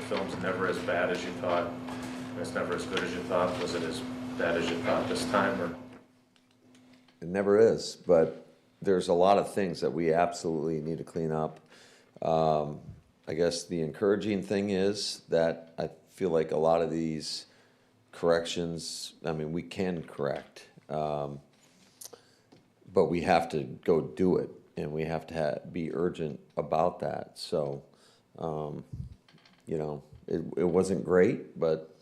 film's never as bad as you thought? It's never as good as you thought? Was it as bad as you thought this time, or? It never is, but there's a lot of things that we absolutely need to clean up. I guess the encouraging thing is that I feel like a lot of these corrections, I mean, we can correct, but we have to go do it, and we have to be urgent about that. So, it wasn't great, but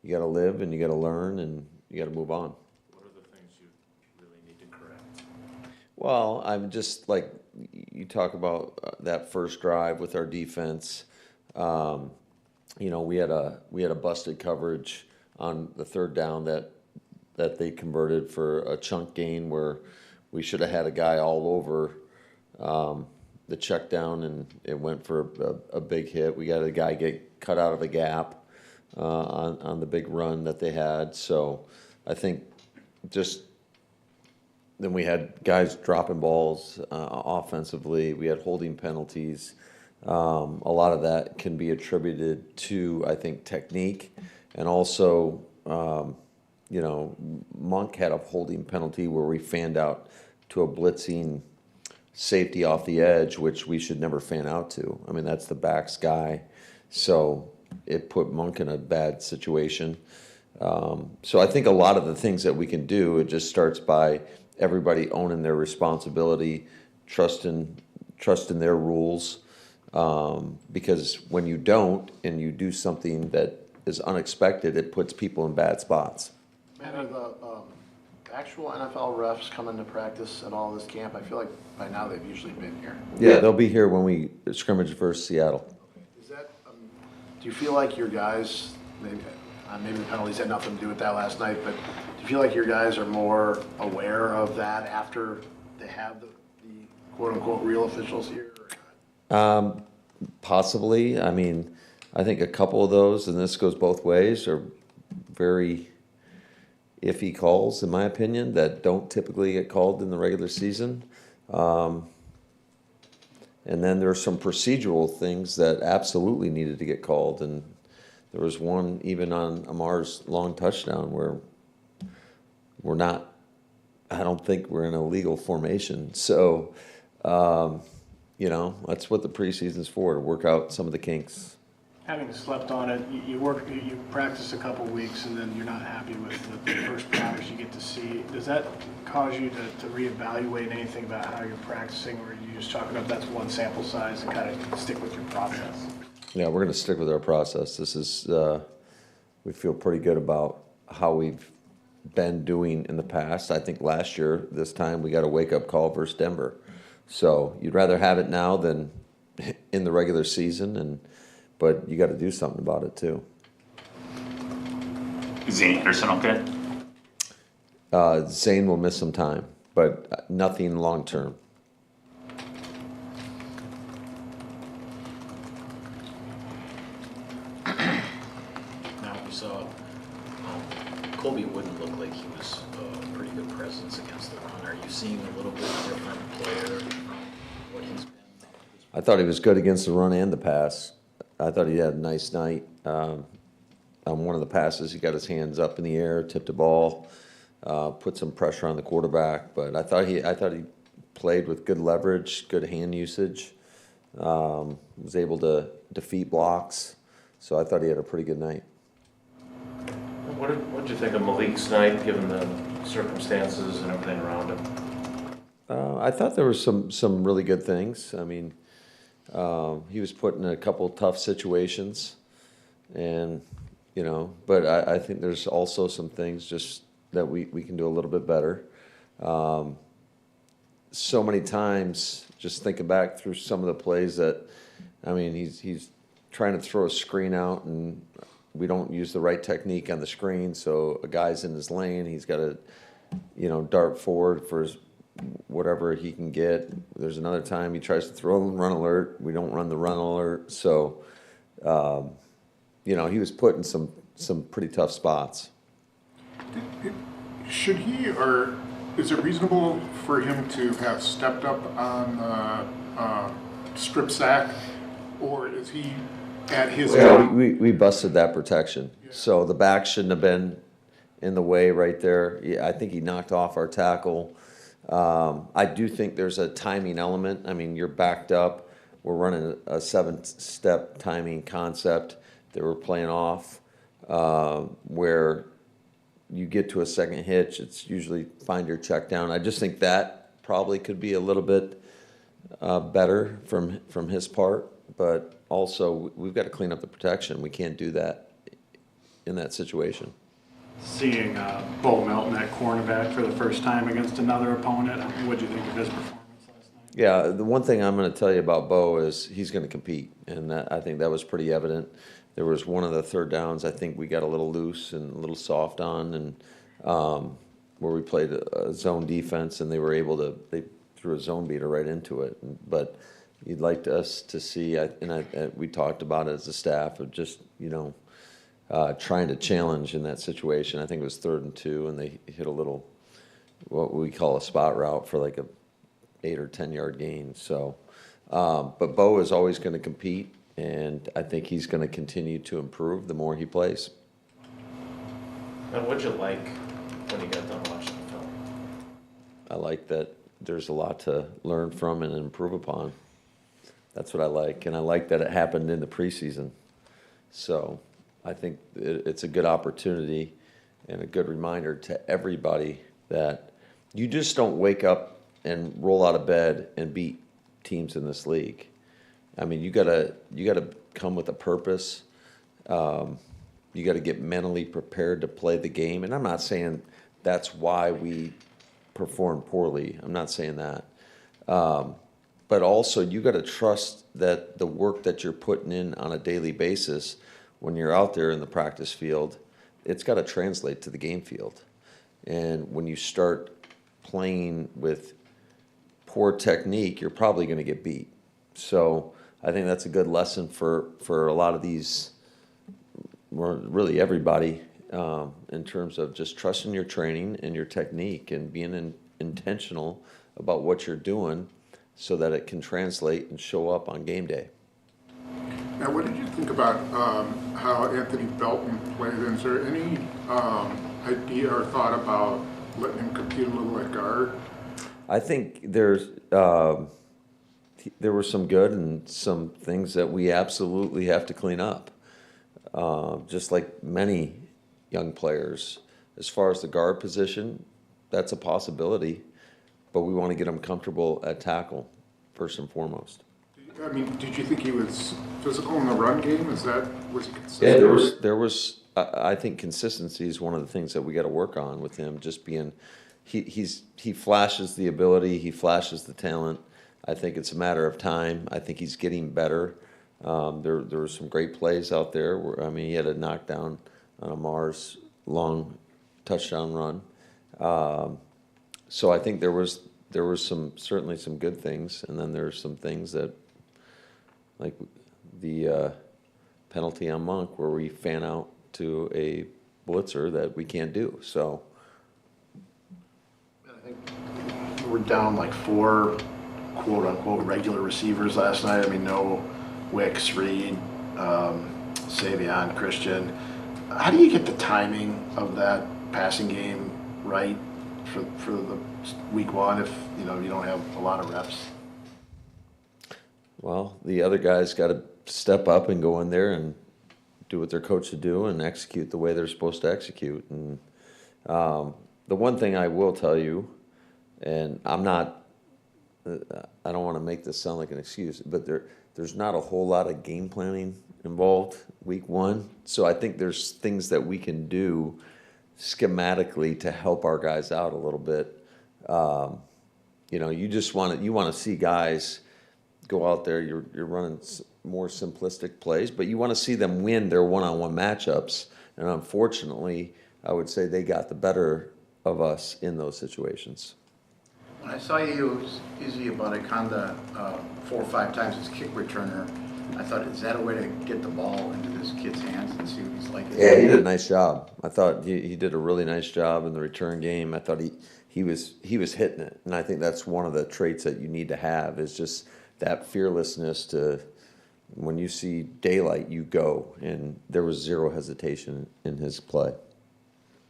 you got to live and you got to learn and you got to move on. What are the things you really need to correct? Well, I'm just like you talk about that first drive with our defense. We had a busted coverage on the third down that they converted for a chunk gain where we should have had a guy all over the check down, and it went for a big hit. We got a guy get cut out of the gap on the big run that they had. So I think just then we had guys dropping balls offensively. We had holding penalties. A lot of that can be attributed to, I think, technique, and also, Monk had a holding penalty where we fanned out to a blitzing safety off the edge, which we should never fan out to. I mean, that's the backs guy, so it put Monk in a bad situation. So I think a lot of the things that we can do, it just starts by everybody owning their responsibility, trusting their rules, because when you don't and you do something that is unexpected, it puts people in bad spots. And are the actual NFL refs come into practice at all this camp? I feel like by now they've usually been here. Yeah, they'll be here when we scrimmage versus Seattle. Is that? Do you feel like your guys, maybe the penalties had nothing to do with that last night, but do you feel like your guys are more aware of that after they have the quote-unquote real officials here? Possibly. I mean, I think a couple of those, and this goes both ways, are very iffy calls, in my opinion, that don't typically get called in the regular season. And then there are some procedural things that absolutely needed to get called. And there was one even on Amar's long touchdown where I don't think we're in a legal formation. So, that's what the preseason's for, to work out some of the kinks. Having slept on it, you practice a couple weeks, and then you're not happy with the first practice you get to see. Does that cause you to reevaluate anything about how you're practicing, or are you just talking about that's one sample size and kind of stick with your process? Yeah, we're going to stick with our process. This is, we feel pretty good about how we've been doing in the past. I think last year, this time, we got a wake-up call versus Denver. So you'd rather have it now than in the regular season, but you got to do something about it too. Is Zane Anderson okay? Zane will miss some time, but nothing long term. Now we saw Colby wouldn't look like he was a pretty good presence against the run. Are you seeing a little bit different player from what he's been? I thought he was good against the run and the pass. I thought he had a nice night. On one of the passes, he got his hands up in the air, tipped the ball, put some pressure on the quarterback. But I thought he played with good leverage, good hand usage, was able to defeat blocks. So I thought he had a pretty good night. What did you think of Malik's night, given the circumstances and everything around him? I thought there were some really good things. I mean, he was put in a couple of tough situations, and but I think there's also some things just that we can do a little bit better. So many times, just thinking back through some of the plays that, I mean, he's trying to throw a screen out, and we don't use the right technique on the screen, so a guy's in his lane, he's got to, dart forward for whatever he can get. There's another time he tries to throw a run alert. We don't run the run alert. So, he was put in some pretty tough spots. Should he, or is it reasonable for him to have stepped up on strip sack, or is he at his Yeah, job. we busted that protection. So the back shouldn't have been in the way right there. Yeah, I think he knocked off our tackle. I do think there's a timing element. I mean, you're backed up. We're running a 7-step timing concept that we're playing off, where you get to a second hitch. It's usually find your check down. I just think that probably could be a little bit better from his part, but also we've got to clean up the protection. We can't do that in that situation. Seeing Bo Melton at cornerback for the first time against another opponent, what do you think of his performance last night? Yeah, the one thing I'm going to tell you about Bo is he's going to compete, and I think that was pretty evident. There was one of the third downs I think we got a little loose and a little soft on, and where we played a zone defense, and they threw a zone beater right into it. But you'd like us to see, we talked about it as a staff of just trying to challenge in that situation. I think it was 3rd and 2, and they hit a little, what we call a spot route for like a 8 or 10 yard gain. So, but Bo is always going to compete, and I think he's going to continue to improve the more he plays. And what'd you like when you got done watching the film? I like that there's a lot to learn from and improve upon. That's what I like, and I like that it happened in the preseason. So I think it's a good opportunity and a good reminder to everybody that you just don't wake up and roll out of bed and beat teams in this league. I mean, you gotta come with a purpose. You got to get mentally prepared to play the game, and I'm not saying that's why we perform poorly. I'm not saying that, but also you got to trust that the work that you're putting in on a daily basis, when you're out there in the practice field, it's got to translate to the game field. And when you start playing with poor technique, you're probably going to get beat. So I think that's a good lesson for a lot of these, really everybody, in terms of just trusting your training and your technique and being intentional about what you're doing so that it can translate and show up on game day. Now, what did you think about how Anthony Belton played? Is there any idea or thought about letting him compete a little at guard? I think there were some good and some things that we absolutely have to clean up, just like many young players. As far as the guard position, that's a possibility, but we want to get them comfortable at tackle first and foremost. I mean, did you think he was physical in the run game? Was consistent? Yeah, there was. I think consistency is one of the things that we got to work on with him. Just being, he flashes the ability, he flashes the talent. I think it's a matter of time. I think he's getting better. There were some great plays out there. He had a knockdown on a Mars long touchdown run. So I think there was certainly some good things, and then there's some things that, like the penalty on Monk, where we fan out to a blitzer that we can't do. So I think we're down like 4 quote-unquote regular receivers last night. I mean, no Wicks, Reed, Savion, Christian. How do you get the timing of that passing game right for the week 1 if you don't have a lot of reps? Well, the other guys got to step up and go in there and do what they're coached to do and execute the way they're supposed to execute. And the one thing I will tell you, and I don't want to make this sound like an excuse, but there's not a whole lot of game planning involved week 1. So I think there's things that we can do schematically to help our guys out a little bit. You just want to see guys go out there. You're running more simplistic plays, but you want to see them win their one-on-one matchups. And unfortunately, I would say they got the better of us in those situations. When I saw you use Izzy Abanikanda 4 or 5 times as kick returner, I thought, is that a way to get the ball into this kid's hands and see what he's like? Yeah, he did a nice job. I thought he did a really nice job in the return game. I thought he was hitting it, and I think that's one of the traits that you need to have is just that fearlessness to when you see daylight, you go, and there was zero hesitation in his play.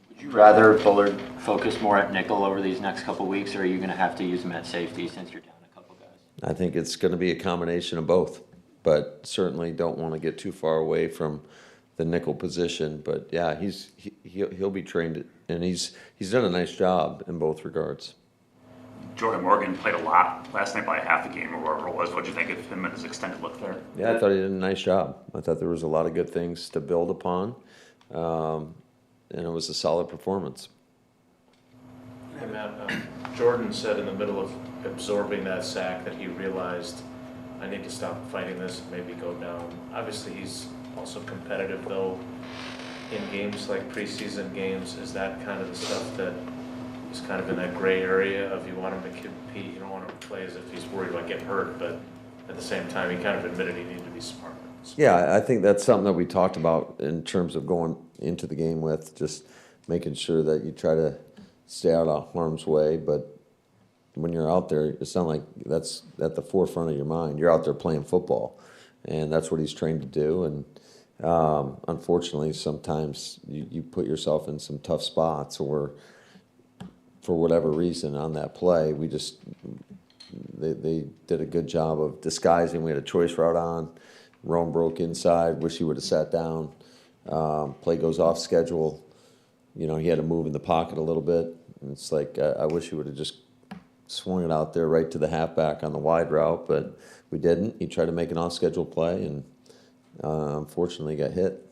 Would you rather Bullard focus more at nickel over these next couple weeks, or are you going to have to use him at safety since you're down a couple guys? I think it's going to be a combination of both, but certainly don't want to get too far away from the nickel position. But yeah, he'll be trained, and he's done a nice job in both regards. Jordan Morgan played a lot last night, by half the game or wherever it was. What did you think of him and his extended look there? Yeah, I thought he did a nice job. I thought there was a lot of good things to build upon, and it was a solid performance. Hey, Matt, Jordan said in the middle of absorbing that sack that he realized, I need to stop fighting this and maybe go down. Obviously, he's also competitive, though, in games like preseason games. Is that kind of the stuff that is kind of in that gray area of you want him to compete, you don't want him to play as if he's worried about getting hurt, but at the same time, he kind of admitted he needed to be smart. Yeah, I think that's something that we talked about in terms of going into the game with, just making sure that you try to stay out of harm's way. But when you're out there, it's not like that's at the forefront of your mind. You're out there playing football, and that's what he's trained to do. And unfortunately, sometimes you put yourself in some tough spots, or for whatever reason on that play, they did a good job of disguising. We had a choice route on. Rome broke inside. Wish he would have sat down. Play goes off schedule. You know, he had to move in the pocket a little bit. And it's like, I wish he would have just swung it out there right to the halfback on the wide route, but we didn't. He tried to make an off-schedule play, and unfortunately got hit.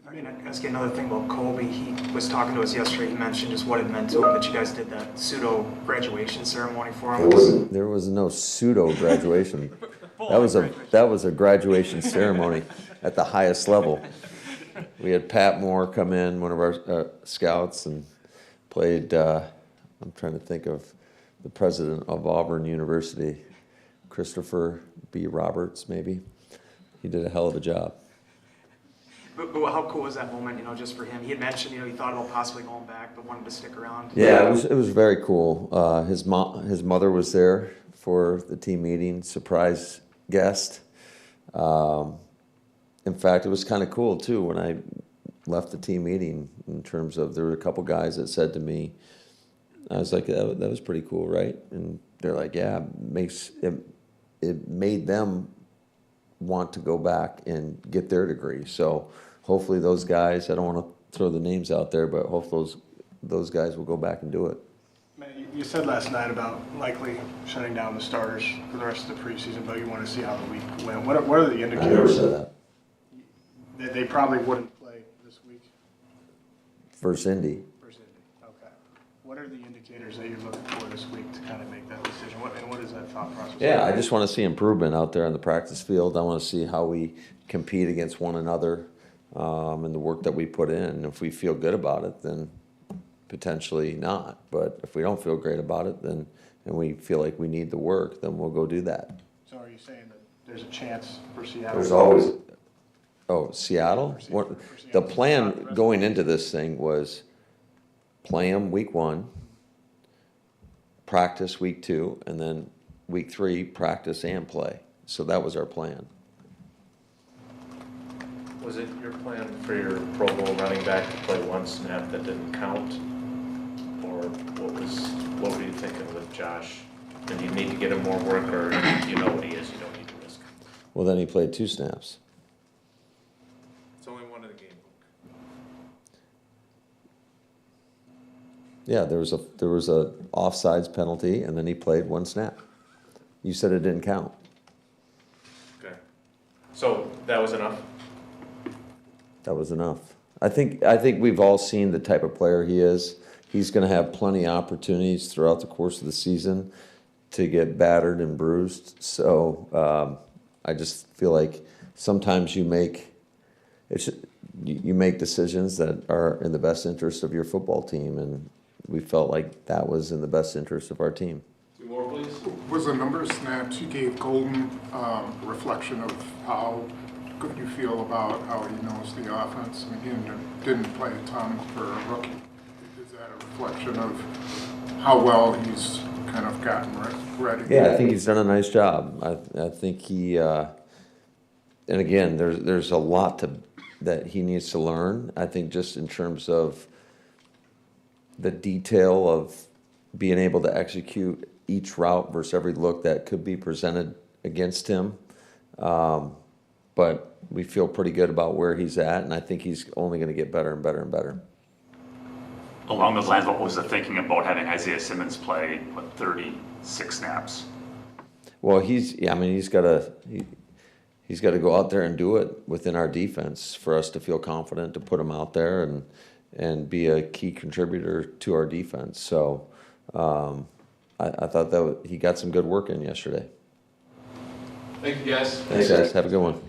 I mean, I ask you another thing about Colby. He was talking to us yesterday. He mentioned just what it meant to him that you guys did that pseudo graduation ceremony for him. There was no pseudo graduation. That was a graduation ceremony at the highest level. We had Pat Moore come in, one of our scouts, and played. I'm trying to think of the president of Auburn University, Christopher B. Roberts, maybe. He did a hell of a job. But how cool was that moment, you know, just for him? He had mentioned, you know, he thought about possibly going back, but wanted to stick around. Yeah, it was very cool. His mother was there for the team meeting, surprise guest. In fact, it was kind of cool too when I left the team meeting, in terms of there were a couple guys that said to me, I was like, that was pretty cool, right? And they're like, yeah, it made them want to go back and get their degree. So hopefully those guys, I don't want to throw the names out there, but hopefully those guys will go back and do it. Man, you said last night about likely shutting down the starters for the rest of the preseason, but you want to see how the week went. What are the indicators? I never said that. They probably wouldn't play this week. Versus Indy. Okay. What are the indicators that you're looking for this week to kind of make that decision? What is that thought process? Yeah, I just want to see improvement out there on the practice field. I want to see how we compete against one another, and the work that we put in. If we feel good about it, then potentially not. But if we don't feel great about it, then and we feel like we need the work, then we'll go do that. So are you saying that there's a chance for Seattle? There's always. Oh, Seattle? The plan going into this thing was play them week 1, practice week 2, and then week 3, practice and play. So that was our plan. Was it your plan for your Pro Bowl running back to play one snap that didn't count? Or what were you thinking with Josh? Did you need to get him more work, or you know what he is, you don't need to risk him? Well, then he played 2 snaps. It's only one in the game book. Yeah, there was a offsides penalty, and then he played 1 snap. You said it didn't count. Okay. So that was enough? That was enough. I think we've all seen the type of player he is. He's going to have plenty of opportunities throughout the course of the season to get battered and bruised. So I just feel like sometimes you make decisions that are in the best interest of your football team, and we felt like that was in the best interest of our team. 2 more, please. Was the number of snaps you gave Golden a reflection of how good you feel about how he knows the offense? I mean, he didn't play a ton for a rookie. Is that a reflection of how well he's kind of gotten ready? Yeah, I think he's done a nice job. I think he and again, there's a lot that he needs to learn. I think just in terms of the detail of being able to execute each route versus every look that could be presented against him. But we feel pretty good about where he's at, and I think he's only going to get better and better and better. Along those lines, what was the thinking about having Isaiah Simmons play, 36 snaps? Well, he's got to go out there and do it within our defense for us to feel confident to put him out there and be a key contributor to our defense. So I thought that he got some good work in yesterday. Thank you, guys. Thanks, guys. Have a good one.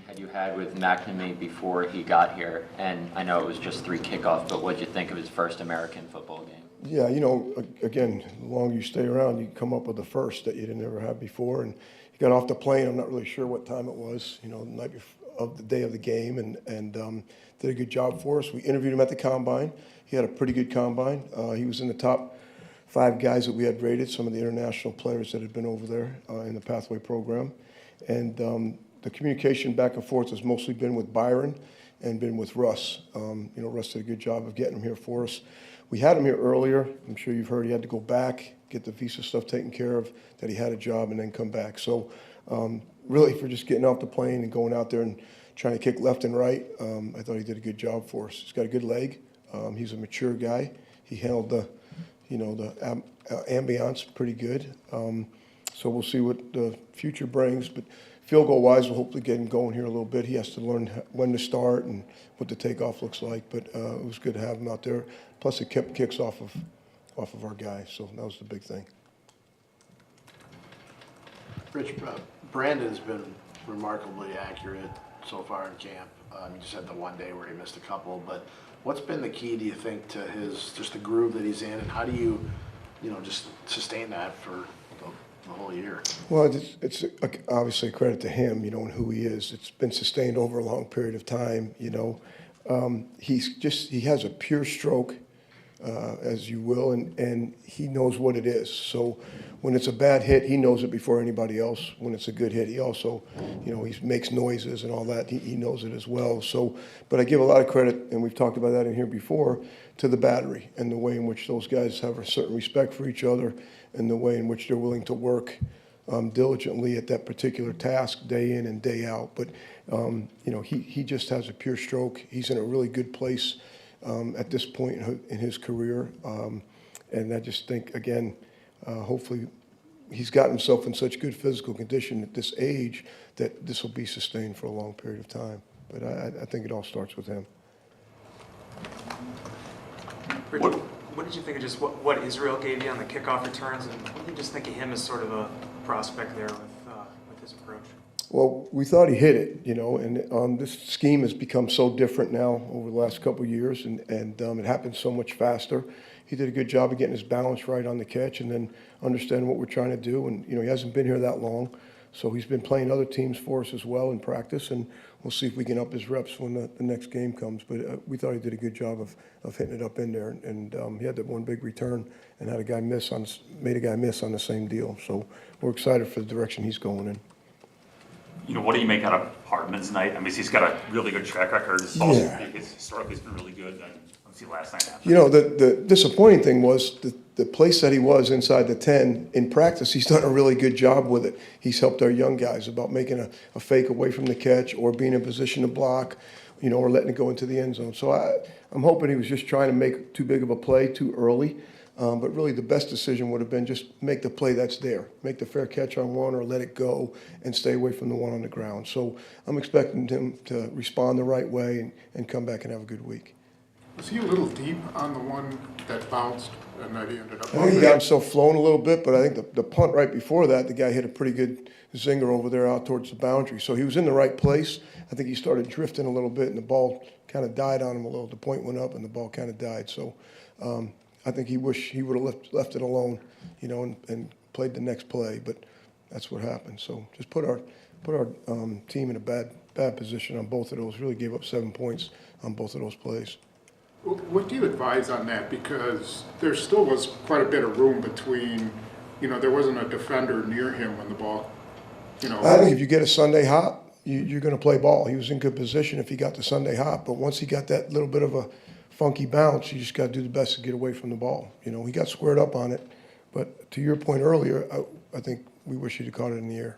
had you had with McNamee before he got here? And I know it was just 3 kickoffs, but what did you think of his first American football game? Yeah, again, the longer you stay around, you come up with a first that you didn't ever have before. And he got off the plane. I'm not really sure what time it was, the night of the day of the game, and did a good job for us. We interviewed him at the combine. He had a pretty good combine. He was in the top 5 guys that we had rated, some of the international players that had been over there in the Pathway program. And the communication back and forth has mostly been with Byron and been with Russ. Russ did a good job of getting him here for us. We had him here earlier. I'm sure you've heard he had to go back, get the visa stuff taken care of, that he had a job, and then come back. So really, for just getting off the plane and going out there and trying to kick left and right, I thought he did a good job for us. He's got a good leg. He's a mature guy. He handled the ambiance pretty good. So we'll see what the future brings. But field goal wise, we'll hopefully get him going here a little bit. He has to learn when to start and what the takeoff looks like. But it was good to have him out there. Plus, it kept kicks off of our guys. So that was the big thing. Rich, Brandon's been remarkably accurate so far in camp. You just had the one day where he missed a couple, but what's been the key, do you think, to just the groove that he's in, and how do you, just sustain that for the whole year? Well, it's obviously a credit to him, and who he is. It's been sustained over a long period of time, he has a pure stroke, as you will, and he knows what it is. So when it's a bad hit, he knows it before anybody else. When it's a good hit, he also, he makes noises and all that. He knows it as well. So, but I give a lot of credit, and we've talked about that in here before, to the battery and the way in which those guys have a certain respect for each other and the way in which they're willing to work diligently at that particular task day in and day out. But, he just has a pure stroke. He's in a really good place at this point in his career. And I just think, again, hopefully he's gotten himself in such good physical condition at this age that this will be sustained for a long period of time. But I think it all starts with him. What did you think of just what Israel gave you on the kickoff returns, and what did you just think of him as sort of a prospect there with his approach? Well, we thought he hit it, and this scheme has become so different now over the last couple of years, and it happens so much faster. He did a good job of getting his balance right on the catch and then understanding what we're trying to do. And, he hasn't been here that long, so he's been playing other teams for us as well in practice, and we'll see if we can up his reps when the next game comes. But we thought he did a good job of hitting it up in there, and he had that one big return and had made a guy miss on the same deal. So we're excited for the direction he's going in. What do you make out of Hardman's night? I mean, he's got a really good track record. Historically, it's been really good. And let's see, last night happened. The disappointing thing was the place that he was inside the 10 in practice. He's done a really good job with it. He's helped our young guys about making a fake away from the catch or being in position to block, or letting it go into the end zone. So I'm hoping he was just trying to make too big of a play too early. But really the best decision would have been just make the play that's there. Make the fair catch on one or let it go and stay away from the one on the ground. So I'm expecting him to respond the right way and come back and have a good week. Was he a little deep on the one that bounced and that he ended up? I think he got himself flown a little bit, but I think the punt right before that, the guy hit a pretty good zinger over there out towards the boundary. So he was in the right place. I think he started drifting a little bit and the ball kind of died on him a little. The point went up and the ball kind of died. So I think he wished he would have left it alone, and played the next play. But that's what happened. So just put our team in a bad position on both of those. Really gave up 7 points on both of those plays. What do you advise on that? Because there still was quite a bit of room between, there wasn't a defender near him when the ball, I think if you get a Sunday hop, you're going to play ball. He was in good position if he got the Sunday hop. But once he got that little bit of a funky bounce, you just got to do the best to get away from the ball. He got squared up on it. But to your point earlier, I think we wish he'd have caught it in the air.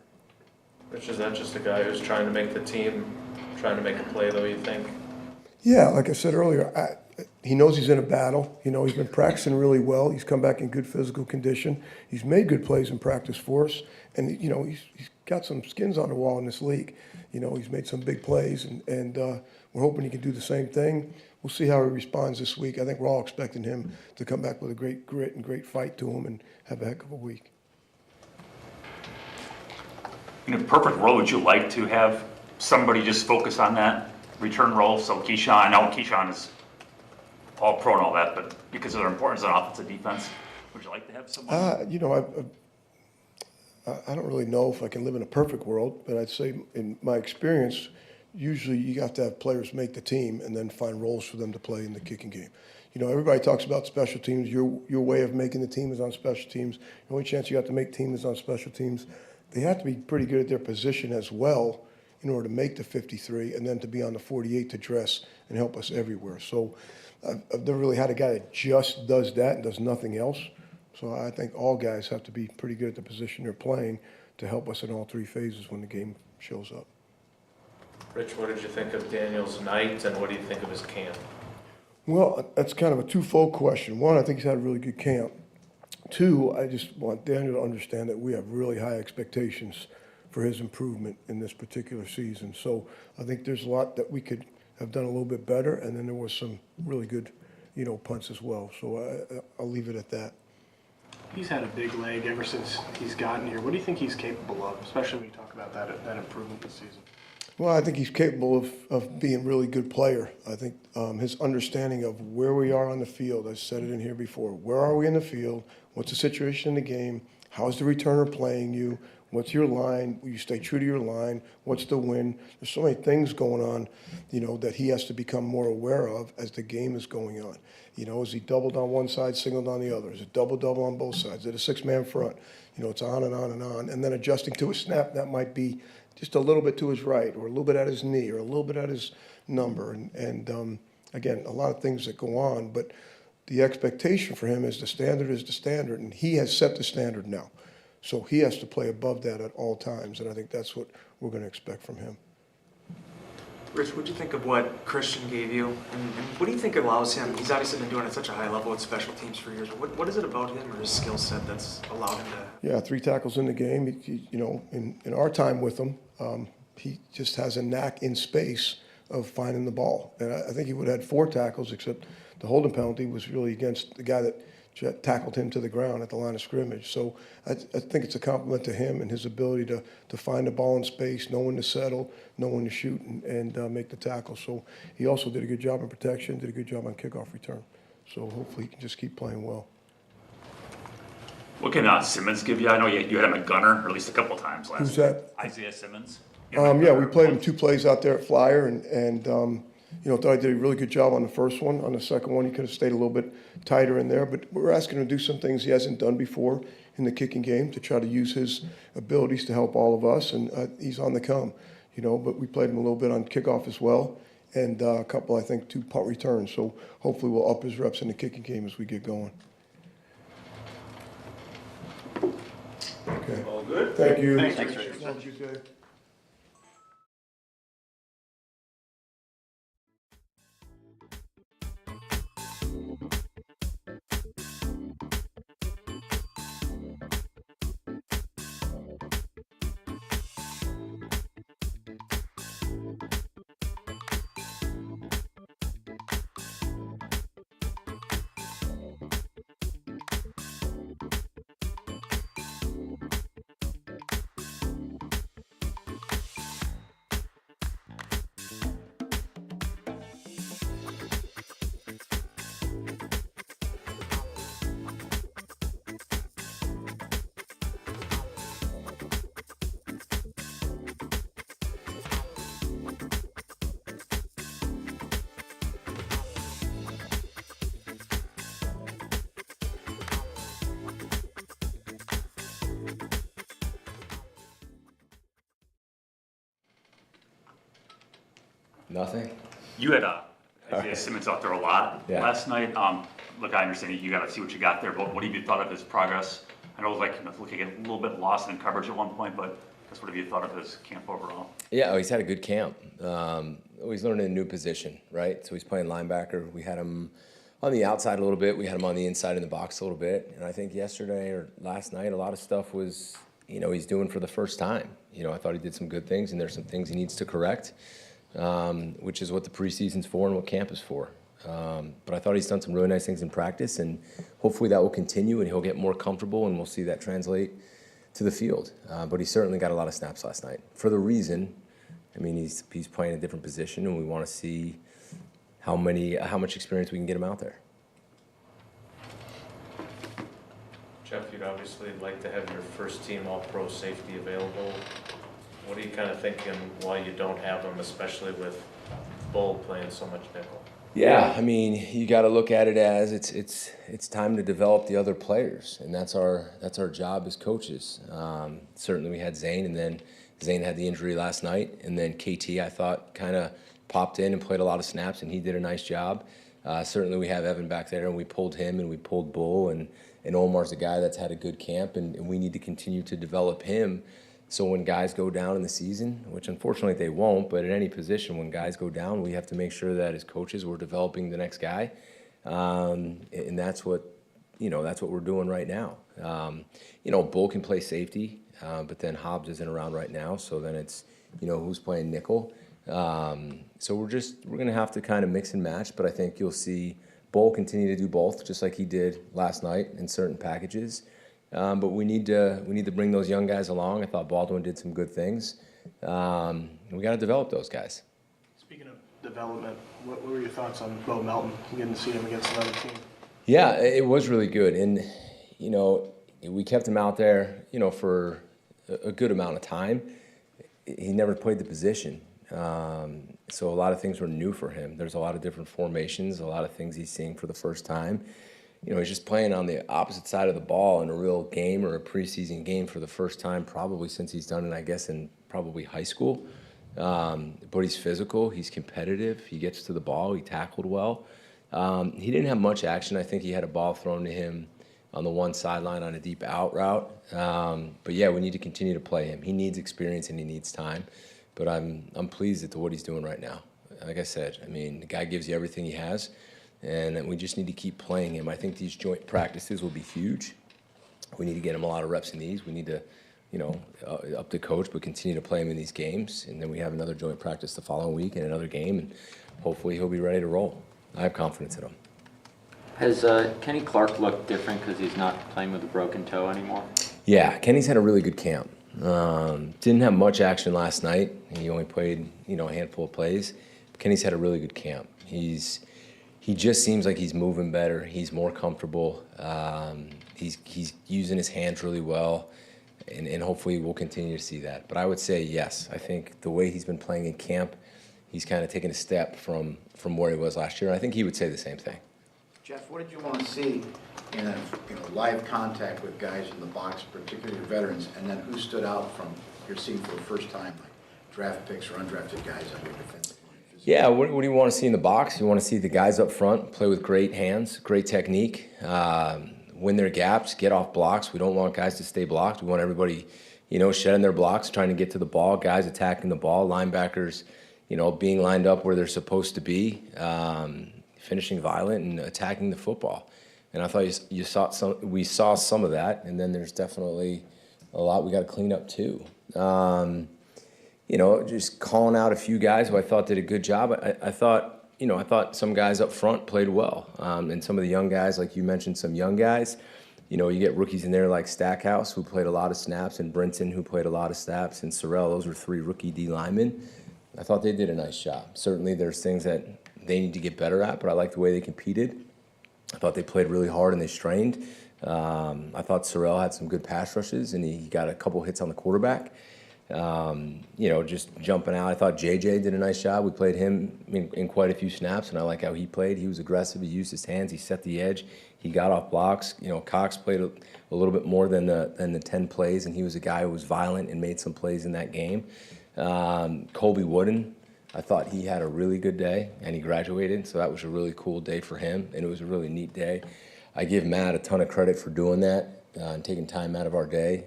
Rich, is that just a guy who's trying to make the team, trying to make a play, though, you think? Yeah, like I said earlier, he knows he's in a battle. He's been practicing really well. He's come back in good physical condition. He's made good plays in practice for us. And, he's got some skins on the wall in this league. He's made some big plays, and we're hoping he can do the same thing. We'll see how he responds this week. I think we're all expecting him to come back with a great grit and great fight to him and have a heck of a week. In a perfect world, would you like to have somebody just focus on that return role? So Keyshawn, I know Keyshawn is all pro and all that, but because of their importance on offensive defense, would you like to have someone? You know, I don't really know if I can live in a perfect world, but I'd say in my experience, usually you have to have players make the team and then find roles for them to play in the kicking game. You know, everybody talks about special teams. Your way of making the team is on special teams. The only chance you have to make team is on special teams. They have to be pretty good at their position as well in order to make the 53 and then to be on the 48 to dress and help us everywhere. So I've never really had a guy that just does that and does nothing else. So I think all guys have to be pretty good at the position they're playing to help us in all three phases when the game shows up. Rich, what did you think of Daniel's night, and what do you think of his camp? Well, that's kind of a twofold question. One, I think he's had a really good camp. Two, I just want Daniel to understand that we have really high expectations for his improvement in this particular season. So I think there's a lot that we could have done a little bit better, and then there was some really good, punts as well. So I'll leave it at that. He's had a big leg ever since he's gotten here. What do you think he's capable of, especially when you talk about that improvement this season? Well, I think he's capable of being a really good player. I think his understanding of where we are on the field, I said it in here before, where are we in the field, what's the situation in the game, how's the returner playing you, what's your line, will you stay true to your line, what's the win. There's so many things going on, that he has to become more aware of as the game is going on. Is he doubled on one side, singled on the other? Is it double on both sides? Is it a six-man front? It's on and on and on. And then adjusting to a snap, that might be just a little bit to his right or a little bit at his knee or a little bit at his number. And again, a lot of things that go on, but the expectation for him is the standard, and he has set the standard now. So he has to play above that at all times, and I think that's what we're going to expect from him. Rich, what do you think of what Christian gave you? And what do you think allows him, he's obviously been doing it at such a high level with special teams for years, but what is it about him or his skill set that's allowed him to? Yeah, 3 tackles in the game. In our time with him, he just has a knack in space of finding the ball. And I think he would have had 4 tackles, except the holding penalty was really against the guy that tackled him to the ground at the line of scrimmage. So I think it's a compliment to him and his ability to find the ball in space, know when to settle, know when to shoot, and make the tackle. So he also did a good job in protection, did a good job on kickoff return. So hopefully he can just keep playing well. What can Simmons give you? I know you had him at gunner, or at least a couple of times last Who's that? Isaiah Simmons. Yeah, we played him 2 plays out there at Flyer, and thought I did a really good job on the first one. On the second one, he could have stayed a little bit tighter in there, but we're asking him to do some things he hasn't done before in the kicking game to try to use his abilities to help all of us, and he's on the come, but we played him a little bit on kickoff as well, and a couple, I think, 2 punt returns, so hopefully we'll up his reps in the kicking game as we get going. Okay. All good? Thank you. Thanks, Rich. Have a good day. Nothing. You had Isaiah Simmons out there a lot Yeah. last night. Look, I understand you got to see what you got there, but what have you thought of his progress? I know it was like looking a little bit lost in coverage at one point, but just what have you thought of his camp overall? Yeah, he's had a good camp. He's learning a new position, right? So he's playing linebacker. We had him on the outside a little bit. We had him on the inside in the box a little bit. And I think yesterday or last night, a lot of stuff was, he's doing for the first time. I thought he did some good things, and there's some things he needs to correct, which is what the preseason's for and what camp is for. But I thought he's done some really nice things in practice, and hopefully that will continue, and he'll get more comfortable, and we'll see that translate to the field. But he certainly got a lot of snaps last night for the reason, I mean, he's playing a different position, and we want to see how much experience we can get him out there. Jeff, you'd obviously like to have your first team all-pro safety available. What are you kind of thinking why you don't have them, especially with Bull playing so much nickel? Yeah, I mean, you got to look at it as it's time to develop the other players, and that's our job as coaches. Certainly, we had Zane, and then Zane had the injury last night, and then KT I thought kind of popped in and played a lot of snaps, and he did a nice job. Certainly, we have Evan back there, and we pulled him, and we pulled Bull, and Omar's a guy that's had a good camp, and we need to continue to develop him. So when guys go down in the season, which unfortunately they won't, but at any position, when guys go down, we have to make sure that as coaches we're developing the next guy, and that's what we're doing right now. Bull can play safety, but then Hobbs isn't around right now, so then it's who's playing nickel. So we're gonna have to kind of mix and match, but I think you'll see Bull continue to do both, just like he did last night in certain packages. But we need to bring those young guys along. I thought Baldwin did some good things. We got to develop those guys. Speaking of development, what were your thoughts on Bo Melton, getting to see him against another team? Yeah, it was really good, and we kept him out there, for a good amount of time. He never played the position, so a lot of things were new for him. There's a lot of different formations, a lot of things he's seeing for the first time. He's just playing on the opposite side of the ball in a real game or a preseason game for the first time, probably since he's done it, I guess, in probably high school. But he's physical, he's competitive, he gets to the ball, he tackled well. He didn't have much action. I think he had a ball thrown to him on the one sideline on a deep out route. But yeah, we need to continue to play him. He needs experience and he needs time. But I'm pleased at what he's doing right now. Like I said, I mean, the guy gives you everything he has. And we just need to keep playing him. I think these joint practices will be huge. We need to get him a lot of reps in these. We need to, up to coach, but continue to play him in these games. And then we have another joint practice the following week and another game, and hopefully he'll be ready to roll. I have confidence in him. Has Kenny Clark looked different because he's not playing with a broken toe anymore? Yeah, Kenny's had a really good camp. Didn't have much action last night. He only played, a handful of plays. Kenny's had a really good camp. He just seems like he's moving better. He's more comfortable. He's using his hands really well, and hopefully we'll continue to see that. But I would say yes. I think the way he's been playing in camp, he's kind of taken a step from where he was last year. And I think he would say the same thing. Jeff, what did you want to see in a live contact with guys in the box, particularly veterans, and then who stood out from your seeing for the first time, like draft picks or undrafted guys on your defense? Yeah, what do you want to see in the box? You want to see the guys up front play with great hands, great technique, win their gaps, get off blocks. We don't want guys to stay blocked. We want everybody, shedding their blocks, trying to get to the ball, guys attacking the ball, linebackers, being lined up where they're supposed to be, finishing violent and attacking the football. And I thought we saw some of that, and then there's definitely a lot we got to clean up too. Just calling out a few guys who I thought did a good job. I thought some guys up front played well. And some of the young guys, like you mentioned, some young guys, you get rookies in there like Stackhouse, who played a lot of snaps, and Brinson, who played a lot of snaps, and Sorrell. Those were 3 rookie D linemen. I thought they did a nice job. Certainly there's things that they need to get better at, but I like the way they competed. I thought they played really hard and they strained. I thought Sorrell had some good pass rushes, and he got a couple hits on the quarterback. Just jumping out. I thought JJ did a nice job. We played him in quite a few snaps, and I like how he played. He was aggressive. He used his hands. He set the edge. He got off blocks. Cox played a little bit more than the 10 plays, and he was a guy who was violent and made some plays in that game. Colby Wooden, I thought he had a really good day, and he graduated, so that was a really cool day for him, and it was a really neat day. I give Matt a ton of credit for doing that. And taking time out of our day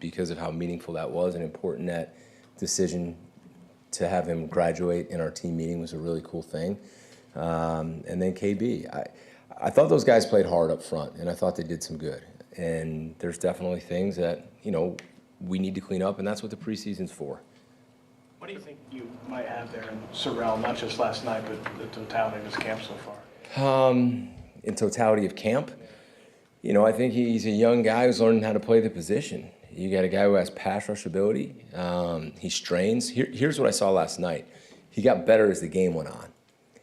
because of how meaningful that was and important. That decision to have him graduate in our team meeting was a really cool thing. And then KB, I thought those guys played hard up front, and I thought they did some good. And there's definitely things that, we need to clean up, and that's what the preseason's for. What do you think you might have there in Sorrell, not just last night, but the totality of his camp so far? In totality of camp? I think he's a young guy who's learning how to play the position. You got a guy who has pass rush ability. He strains. Here's what I saw last night. He got better as the game went on.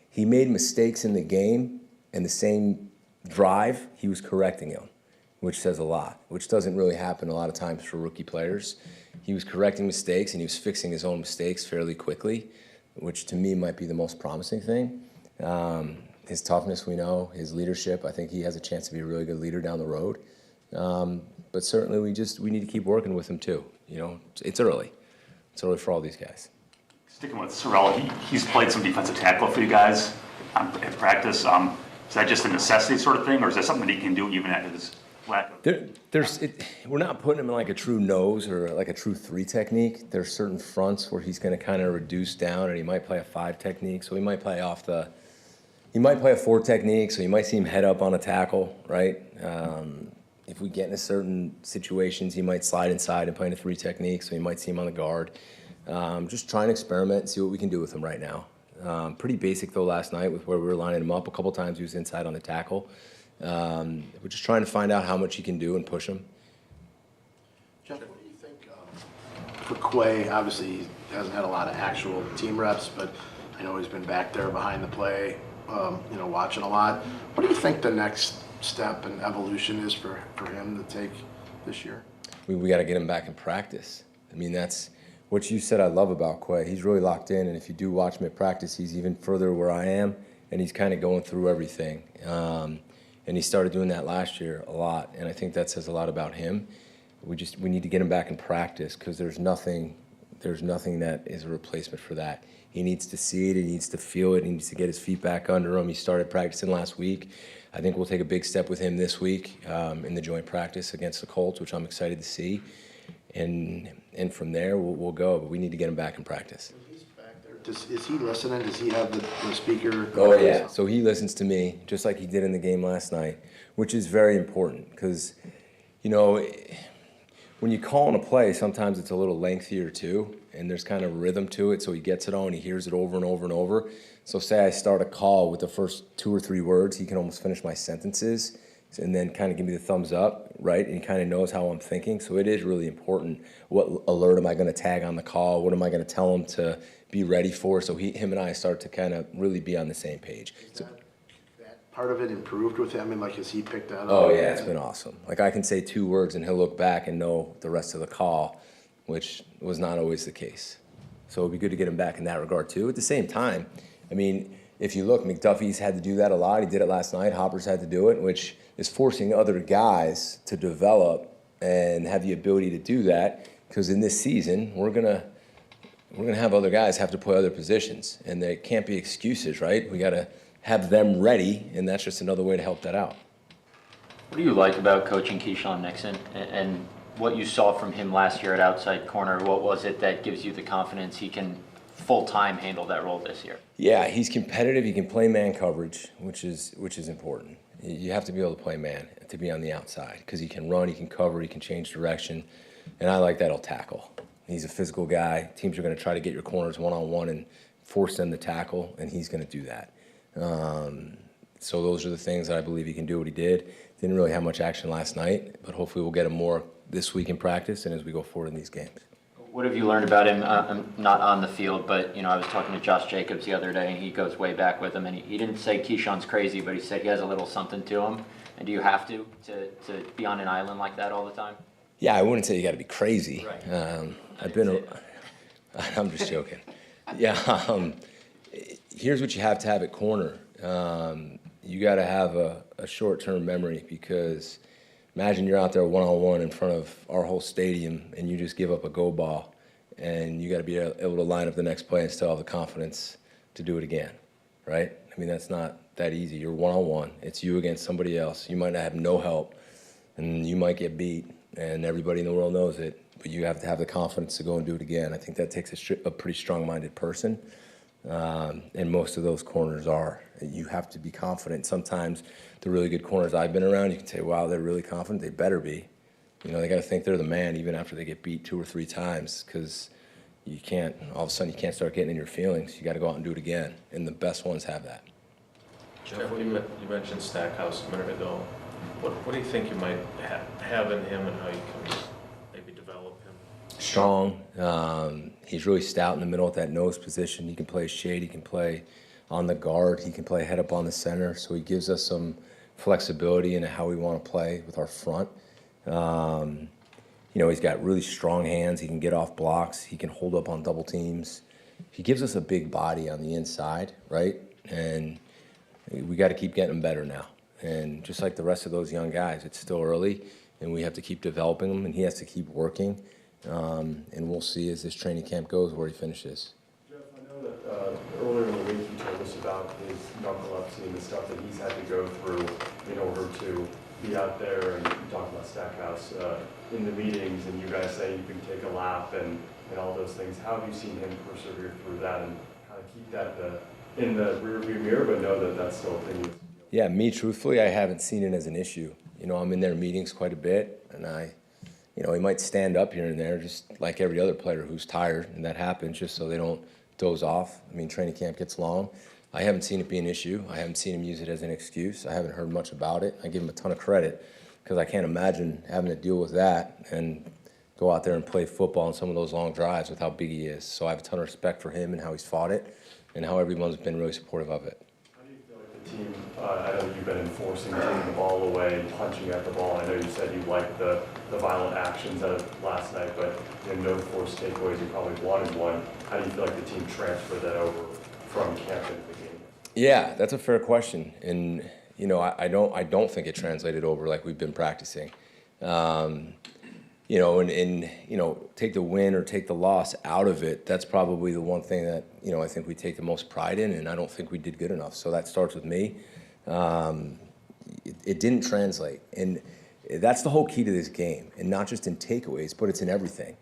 He made mistakes in the game, and the same drive, he was correcting them, which says a lot, which doesn't really happen a lot of times for rookie players. He was correcting mistakes, and he was fixing his own mistakes fairly quickly, which to me might be the most promising thing. His toughness, we know, his leadership, I think he has a chance to be a really good leader down the road. But certainly we need to keep working with him too. You know, it's early. It's early for all these guys. Sticking with Sorrell, he's played some defensive tackle for you guys in practice. Is that just a necessity sort of thing, or is that something that he can do even at his lack of? We're not putting him in like a true nose or like a true 3 technique. There's certain fronts where he's going to kind of reduce down, and he might play a 5 technique. So he might play he might play a 4 technique. So you might see him head up on a tackle, right? If we get into certain situations, he might slide inside and play in a 3 technique. So you might see him on the guard. Just trying to experiment and see what we can do with him right now. Pretty basic though last night with where we were lining him up. A couple times he was inside on the tackle. We're just trying to find out how much he can do and push him. Jeff, what do you think for Quay? Obviously, he hasn't had a lot of actual team reps, but I know he's been back there behind the play, watching a lot. What do you think the next step and evolution is for him to take this year? We got to get him back in practice. I mean, that's what you said I love about Quay. He's really locked in, and if you do watch him at practice, he's even further where I am, and he's kind of going through everything. And he started doing that last year a lot, and I think that says a lot about him. We need to get him back in practice because there's nothing that is a replacement for that. He needs to see it, he needs to feel it, he needs to get his feet back under him. He started practicing last week. I think we'll take a big step with him this week in the joint practice against the Colts, which I'm excited to see. And from there, we'll go, but we need to get him back in practice. He's back there. Is he listening? Does he have the speaker? Oh, yeah. So he listens to me, just like he did in the game last night, which is very important because, when you call in a play, sometimes it's a little lengthier too, and there's kind of rhythm to it, so he gets it on, he hears it over and over and over. So say I start a call with the first 2 or 3 words, he can almost finish my sentences and then kind of give me the thumbs up, right? And he kind of knows how I'm thinking. So it is really important. What alert am I going to tag on the call? What am I going to tell him to be ready for? So him and I start to kind of really be on the same page. So, that part of it improved with him, and has he picked that up? Oh yeah, it's been awesome. Like I can say 2 words and he'll look back and know the rest of the call, which was not always the case. So it'd be good to get him back in that regard too. At the same time, I mean, if you look, McDuffie's had to do that a lot. He did it last night. Hopper's had to do it, which is forcing other guys to develop and have the ability to do that. Because in this season, we're gonna have other guys have to play other positions, and there can't be excuses, right? We got to have them ready, and that's just another way to help that out. What do you like about coaching Keyshawn Nixon and what you saw from him last year at outside corner? What was it that gives you the confidence he can full-time handle that role this year? Yeah, he's competitive. He can play man coverage, which is important. You have to be able to play man to be on the outside because he can run, he can cover, he can change direction, and I like that he'll tackle. He's a physical guy. Teams are going to try to get your corners one-on-one and force them to tackle, and he's going to do that. So those are the things that I believe he can do what he did. Didn't really have much action last night, but hopefully we'll get him more this week in practice and as we go forward in these games. What have you learned about him? Not on the field, but I was talking to Josh Jacobs the other day, and he goes way back with him, and he didn't say Keyshawn's crazy, but he said he has a little something to him. And do you have to be on an island like that all the time? Yeah, I wouldn't say you got to be crazy. Right. I'm just joking. Yeah, here's what you have to have at corner. You got to have a short-term memory because imagine you're out there one-on-one in front of our whole stadium and you just give up a go ball, and you got to be able to line up the next play and still have the confidence to do it again, right? I mean, that's not that easy. You're one-on-one. It's you against somebody else. You might not have no help, and you might get beat, and everybody in the world knows it, but you have to have the confidence to go and do it again. I think that takes a pretty strong-minded person, and most of those corners are. You have to be confident. Sometimes the really good corners I've been around, you can say, wow, they're really confident. They better be. They got to think they're the man even after they get beat 2 or 3 times because you can't, all of a sudden you can't start getting in your feelings. You got to go out and do it again, and the best ones have that. Jeff, you mentioned Stackhouse a minute ago. What do you think you might have in him and how you can maybe develop strong. He's really stout in the middle at that nose position. He can play shade. He can play on the guard. He can play head up on the center. So he gives us some flexibility into how we want to play with our front. He's got really strong hands. He can get off blocks. He can hold up on double teams. He gives us a big body on the inside, right? And we got to keep getting him better now. And just like the rest of those young guys, it's still early, and we have to keep developing him, and he has to keep working. And we'll see as this training camp goes where he finishes. Jeff, I know that earlier in the week you told us about his narcolepsy and the stuff that he's had to go through in order to be out there, and you talked about Stackhouse in the meetings, and you guys say you can take a lap and all those things. How have you seen him persevere through that and kind of keep that in the rearview mirror, but know that that's still a thing? Yeah, me, truthfully, I haven't seen it as an issue. I'm in their meetings quite a bit, and he might stand up here and there, just like every other player who's tired, and that happens just so they don't doze off. Training camp gets long. I haven't seen it be an issue. I haven't seen him use it as an excuse. I haven't heard much about it. I give him a ton of credit because I can't imagine having to deal with that and go out there and play football on some of those long drives with how big he is. So I have a ton of respect for him and how he's fought it and how everyone's been really supportive of it. How do you feel like the team, I know that you've been enforcing taking the ball away and punching at the ball. I know you said you liked the violent actions out of last night, but no forced takeaways. You probably wanted one. How do you feel like the team transferred that over from camp into the game? Yeah, that's a fair question. And, I don't think it translated over like we've been practicing. Take the win or take the loss out of it, that's probably the one thing that, I think we take the most pride in, and I don't think we did good enough. So that starts with me. It didn't translate. And that's the whole key to this game, and not just in takeaways, but it's in everything.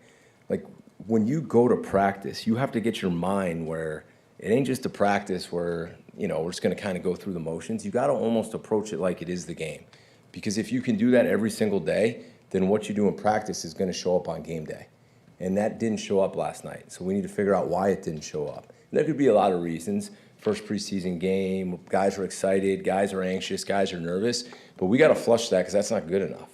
Like, when you go to practice, you have to get your mind where it ain't just a practice where, we're just going to kind of go through the motions. You got to almost approach it like it is the game. Because if you can do that every single day, then what you do in practice is going to show up on game day. And that didn't show up last night. So we need to figure out why it didn't show up. And there could be a lot of reasons. First preseason game, guys are excited, guys are anxious, guys are nervous. But we got to flush that because that's not good enough.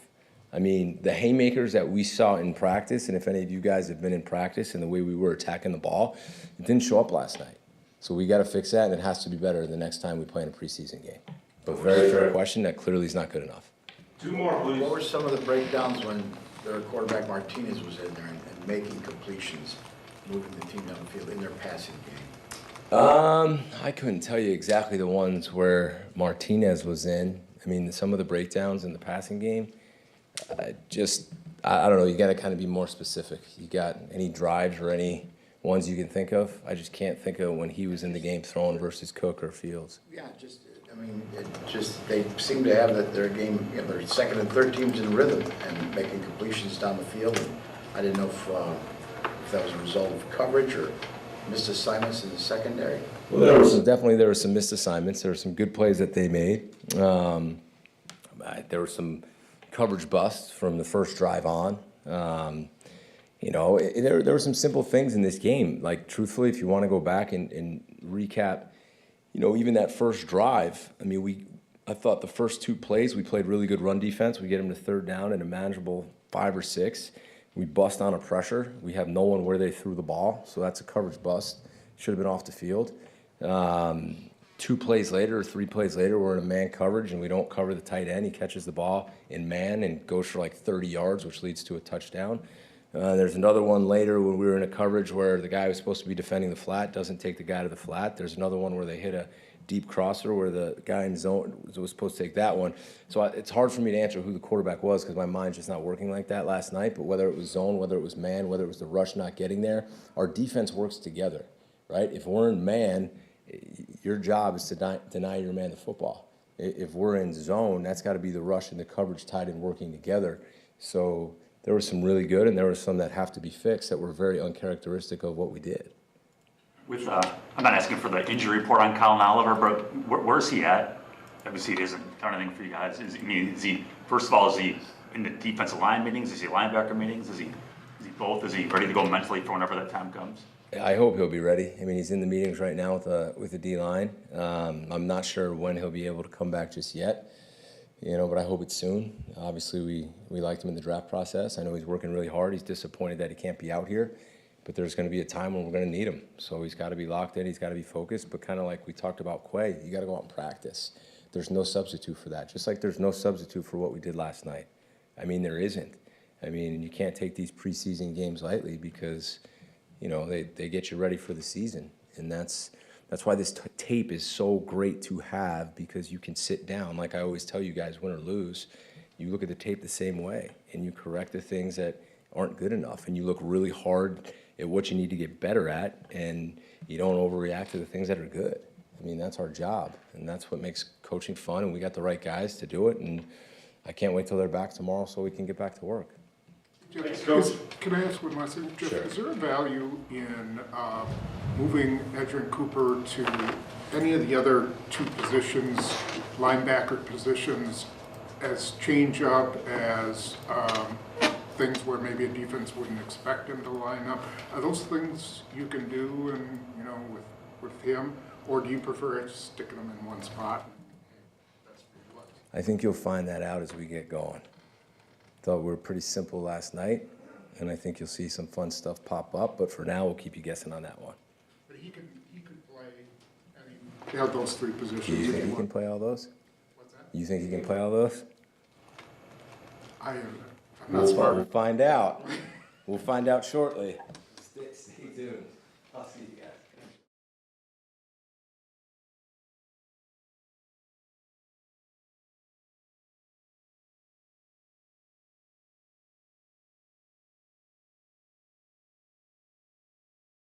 The haymakers that we saw in practice, and if any of you guys have been in practice and the way we were attacking the ball, it didn't show up last night. So we got to fix that, and it has to be better the next time we play in a preseason game. But very fair question, that clearly is not good enough. Two more, please. What were some of the breakdowns when their quarterback Martinez was in there and making completions, moving the team down the field in their passing game? I couldn't tell you exactly the ones where Martinez was in. Some of the breakdowns in the passing game, I don't know, you got to kind of be more specific. You got any drives or any ones you can think of? I just can't think of when he was in the game throwing versus Cook or Fields. Yeah, they seem to have their game, their second and third teams in rhythm and making completions down the field. And I didn't know if that was a result of coverage or missed assignments in the secondary. Well, there were some missed assignments. There were some good plays that they made. There were some coverage busts from the first drive on. There were some simple things in this game. Like, truthfully, if you want to go back and recap, even that first drive, I thought the first two plays, we played really good run defense. We get them to third down in a manageable 5 or 6. We bust on a pressure. We have no one where they threw the ball, so that's a coverage bust. Should have been off the field. 2 plays later or 3 plays later, we're in a man coverage, and we don't cover the tight end. He catches the ball in man and goes for like 30 yards, which leads to a touchdown. There's another one later when we were in a coverage where the guy who was supposed to be defending the flat doesn't take the guy to the flat. There's another one where they hit a deep crosser where the guy in zone was supposed to take that one. So it's hard for me to answer who the quarterback was because my mind's just not working like that last night. But whether it was zone, whether it was man, whether it was the rush not getting there, our defense works together, right? If we're in man, your job is to deny your man the football. If we're in zone, that's got to be the rush and the coverage tied in working together. So there were some really good, and there were some that have to be fixed that were very uncharacteristic of what we did. I'm not asking for the injury report on Colin Oliver, but where's he at? Obviously, it isn't done anything for you guys. Is he, first of all, is he in the defensive line meetings? Is he linebacker meetings? Is he both? Is he ready to go mentally for whenever that time comes? I hope he'll be ready. He's in the meetings right now with the D-line. I'm not sure when he'll be able to come back just yet. but I hope it's soon. Obviously, we liked him in the draft process. I know he's working really hard. He's disappointed that he can't be out here, but there's going to be a time when we're going to need him. So he's got to be locked in. He's got to be focused. But kind of like we talked about Quay, you got to go out and practice. There's no substitute for that. Just like there's no substitute for what we did last night. I mean, there isn't. I mean, you can't take these preseason games lightly because, they get you ready for the season. And that's why this tape is so great to have, because you can sit down. Like I always tell you guys, win or lose, you look at the tape the same way and you correct the things that aren't good enough, and you look really hard at what you need to get better at, and you don't overreact to the things that are good. I mean, that's our job, and that's what makes coaching fun, and we got the right guys to do it, and I can't wait till they're back tomorrow so we can get back to work. Jeff, can I ask one last thing? Jeff, Sure. Is there a value in moving Edgerrin Cooper to any of the other two positions, linebacker positions, as change up, as things where maybe a defense wouldn't expect him to line up? Are those things you can do, and with him, or do you prefer just sticking them in one spot? I think you'll find that out as we get going. Thought we were pretty simple last night, and I think you'll see some fun stuff pop up, but for now, we'll keep you guessing on that one. But he could play any of those three positions. Do you if think he want. can play all those? What's that? You think he can play all those? I'm not smart. We'll find out. We'll find out shortly. Stay tuned. I'll see you.